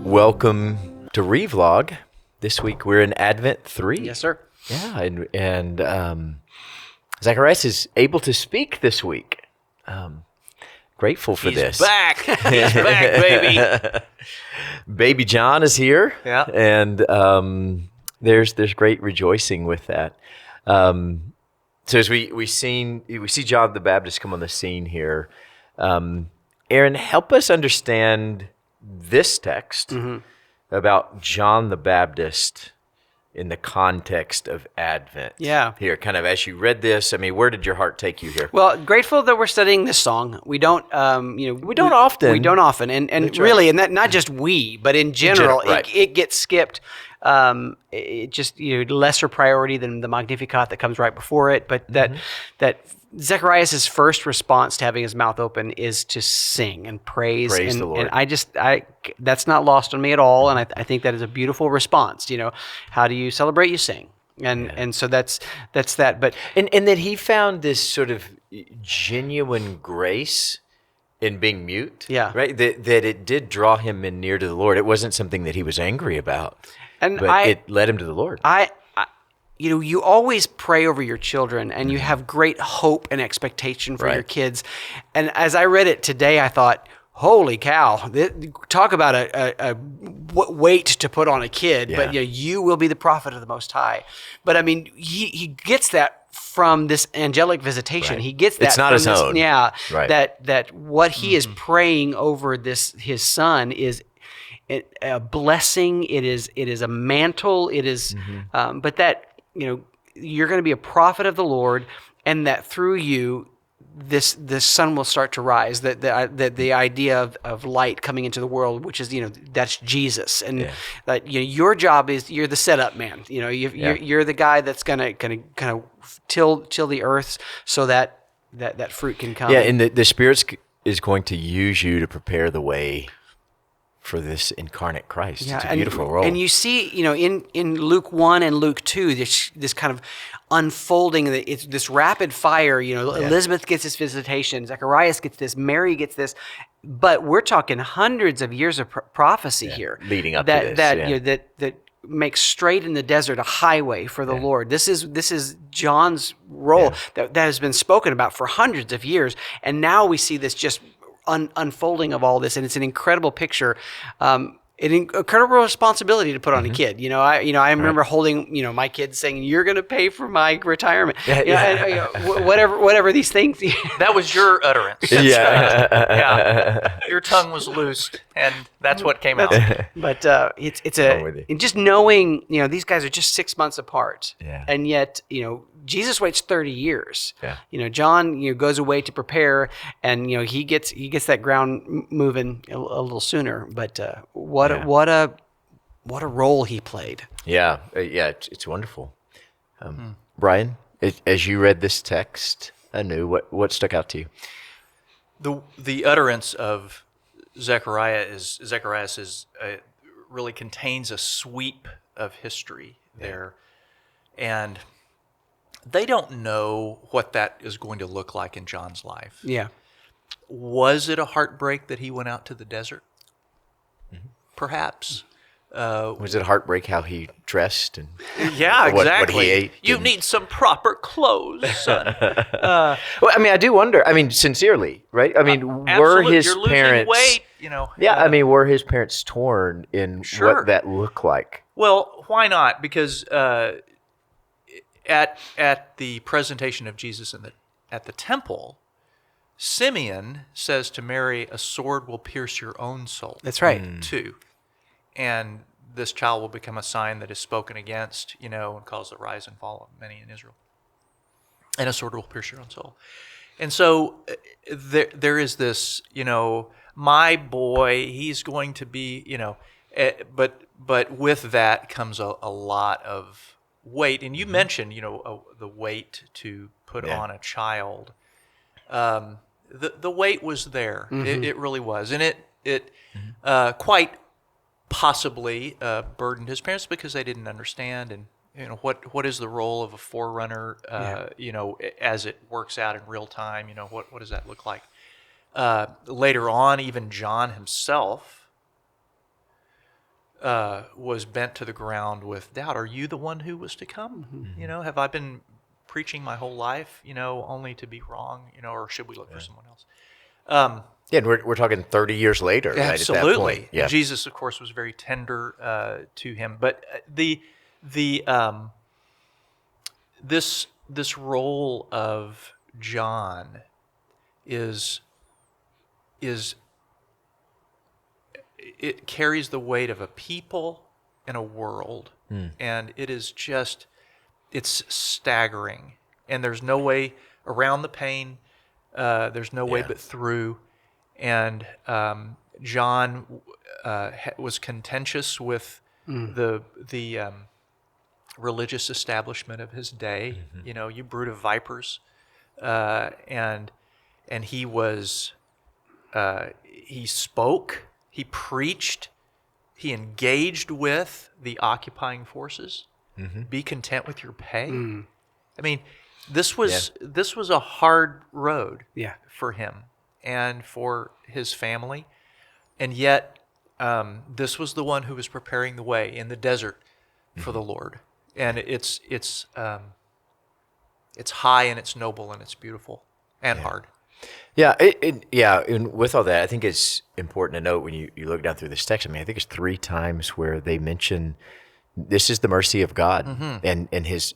Welcome to Revlog. This week we're in Advent 3. Yes, sir. Yeah, and Zechariah is able to speak this week. Grateful for this. He's back. He's back, baby. Baby John is here. Yeah. And there's great rejoicing with that. So as we see John the Baptist come on the scene here, Aaron, help us understand this text about John the Baptist in the context of Advent. Yeah. Here, kind of as you read this, I mean, where did your heart take you here? Well, grateful that we're studying this song. We don't, We don't often. We don't often, and That's really, right. and that not just we, but in general, right. it gets skipped. It just lesser priority than the Magnificat that comes right before it. But that Zechariah's first response to having his mouth open is to sing and praise the Lord. And that's not lost on me at all. And I think that is a beautiful response. How do you celebrate? You sing. And so that's that. But And that he found this sort of genuine grace in being mute. Yeah. Right? That it did draw him in near to the Lord. It wasn't something that he was angry about. But it led him to the Lord. You always pray over your children, and you have great hope and expectation for your kids. And as I read it today, I thought, holy cow, talk about a weight to put on a kid. Yeah. But you will be the prophet of the Most High. But I mean, he gets that from this angelic visitation. Right. He gets that. It's not from his own. Yeah. Right. That what he is praying over his son is a blessing. It is a mantle. It is, but that you're going to be a prophet of the Lord, and that through you, this sun will start to rise. That the idea of light coming into the world, which is that's Jesus, and that your job is you're the setup man. You're the guy that's gonna kind of till the earth so that fruit can come. Yeah, and the Spirit is going to use you to prepare the way for this incarnate Christ. It's a beautiful role. And you see, in Luke 1 and Luke 2, this kind of unfolding, it's this rapid fire, Elizabeth gets this visitation, Zechariah gets this, Mary gets this, but we're talking hundreds of years of prophecy here. Leading up to this. That makes straight in the desert a highway for the Lord. This is John's role that has been spoken about for hundreds of years, and now we see this just unfolding of all this, and it's an incredible picture. An incredible responsibility to put on a kid. I remember holding my kids saying, "You're going to pay for my retirement." Whatever these things. That was your utterance. Yeah. Your tongue was loosed, and that's what came out. But it's just knowing these guys are just 6 months apart, and yet Jesus waits 30 years. Yeah. John goes away to prepare, and he gets that ground moving a little sooner. But what a role he played. Yeah, it's wonderful. Brian, as you read this text anew, what stuck out to you? The utterance of Zechariah really contains a sweep of history there, and they don't know what that is going to look like in John's life. Yeah. Was it a heartbreak that he went out to the desert? Perhaps. Was it a heartbreak how he dressed and yeah, exactly. what he ate? You need some proper clothes, son. Well, I mean, I do wonder. I mean, sincerely, right? I mean, were his You're parents? losing weight, Yeah, I mean, were his parents torn in Sure. what that looked like? Well, why not? Because at the presentation of Jesus at the temple, Simeon says to Mary, "A sword will pierce your own soul." That's right. Too. And this child will become a sign that is spoken against, and cause the rise and fall of many in Israel. And a sword will pierce your own soul. And so there is this, my boy, he's going to be, but with that comes a lot of weight. And you mentioned, the weight to put on a child. The weight was there. It really was. And it quite possibly burdened his parents because they didn't understand, and what is the role of a forerunner as it works out in real time, what does that look like? Later on, even John himself was bent to the ground with doubt. Are you the one who was to come? Have I been preaching my whole life, only to be wrong, or should we look for someone else? Yeah, and we're talking 30 years later, right? Absolutely. At that point. Yeah. And Jesus, of course, was very tender to him. But this role of John is it carries the weight of a people and a world, and it is just it's staggering. And there's no way around the pain. There's no way but through. And John was contentious with the religious establishment of his day. You brood of vipers, and he was he spoke, he preached, he engaged with the occupying forces. Be content with your pay. I mean, this was a hard road for him and for his family, and yet this was the one who was preparing the way in the desert for the Lord. And it's high and it's noble and it's beautiful and hard. Yeah, and with all that, I think it's important to note when you look down through this text. I mean, I think it's 3 times where they mention this is the mercy of God, and his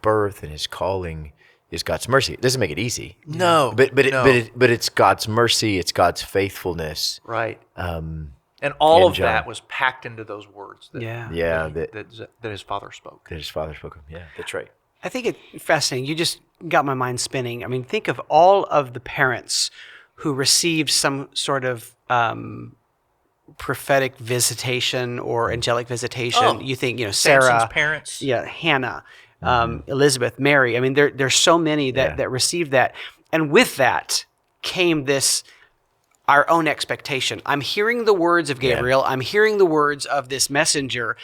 birth and his calling is God's mercy. It doesn't make it easy. No, but it's God's mercy. It's God's faithfulness. Right. And all of John. that was packed into those words that his father spoke. That his father spoke. Yeah, that's right. I think it's fascinating. You just got my mind spinning. I mean, think of all of the parents who received some sort of prophetic visitation or angelic visitation. Oh, you think, Sarah, Samson's parents. Yeah, Hannah, Elizabeth, Mary. I mean, there's so many that received that. And with that came our own expectation. I'm hearing the words of Gabriel. I'm hearing the words of this messenger,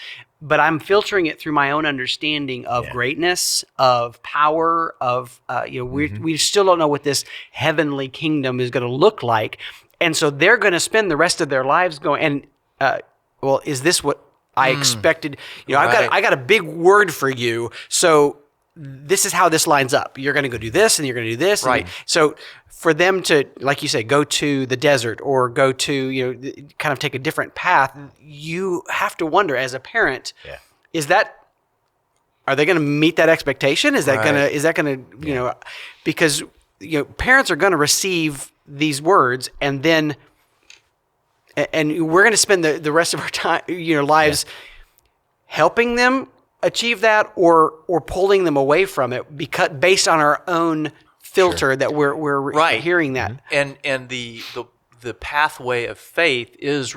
but I'm filtering it through my own understanding of greatness, of power, of, we still don't know what this heavenly kingdom is going to look like. And so they're going to spend the rest of their lives going, is this what I expected? I got a big word for you. So this is how this lines up. You're going to go do this and you're going to do this. Right. So for them to, like you say, go to the desert or go to, kind of take a different path, you have to wonder as a parent, are they going to meet that expectation? Is that going to, because, parents are going to receive these words and then, and we're going to spend the rest of our time, lives helping them achieve that or pulling them away from it because based on our own filter that we're hearing that. And the pathway of faith is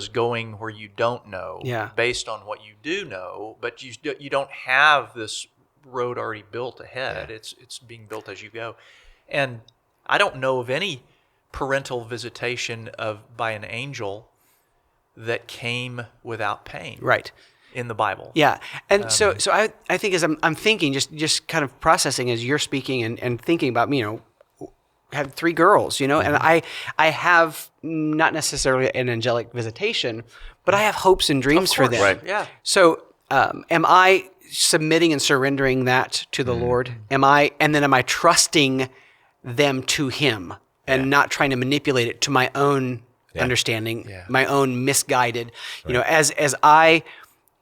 going where you don't know based on what you do know, but you don't have this road already built ahead. It's being built as you go. And I don't know of any parental visitation by an angel that came without pain. Right. In the Bible. Yeah. And so I think as I'm thinking, just kind of processing as you're speaking and thinking about me, have 3 girls, and I have not necessarily an angelic visitation, but I have hopes and dreams for them. Right. Yeah. So am I submitting and surrendering that to the Lord? Am I trusting them to Him and not trying to manipulate it to my own understanding, my own misguided, as I,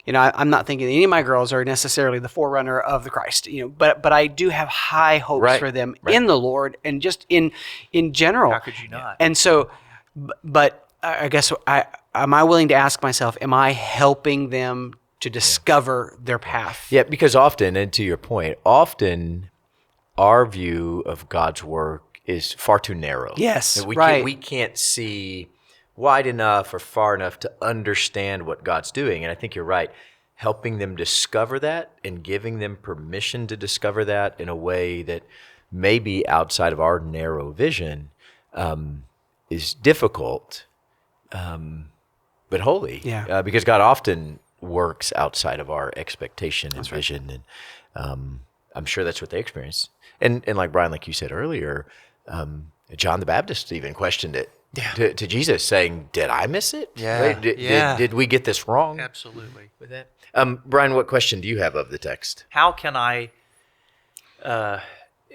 I'm not thinking that any of my girls are necessarily the forerunner of the Christ, but I do have high hopes for them in the Lord and just in general. How could you not? And so, but I guess am I willing to ask myself, am I helping them to discover their path? Yeah, because often, and to your point, our view of God's work is far too narrow. Yes, and right. We can't see wide enough or far enough to understand what God's doing. And I think you're right. Helping them discover that and giving them permission to discover that in a way that may be outside of our narrow vision is difficult, but holy. Yeah. Because God often works outside of our expectation and vision. And I'm sure that's what they experienced. And like Brian, like you said earlier, John the Baptist even questioned it. to Jesus, saying, "Did I miss it? Yeah. Right? Did we get this wrong?" Absolutely. With that, Brian, what question do you have of the text? How can I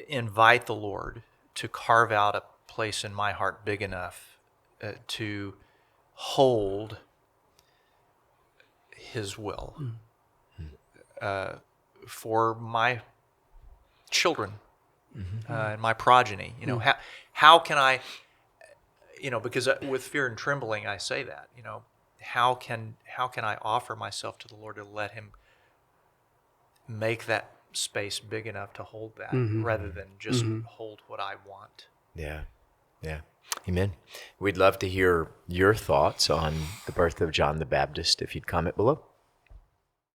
invite the Lord to carve out a place in my heart big enough to hold His will for my children and my progeny? How can I? Because with fear and trembling, I say that. How can I offer myself to the Lord to let Him make that space big enough to hold that, rather than just hold what I want? Yeah. Amen. We'd love to hear your thoughts on the birth of John the Baptist. If you'd comment below.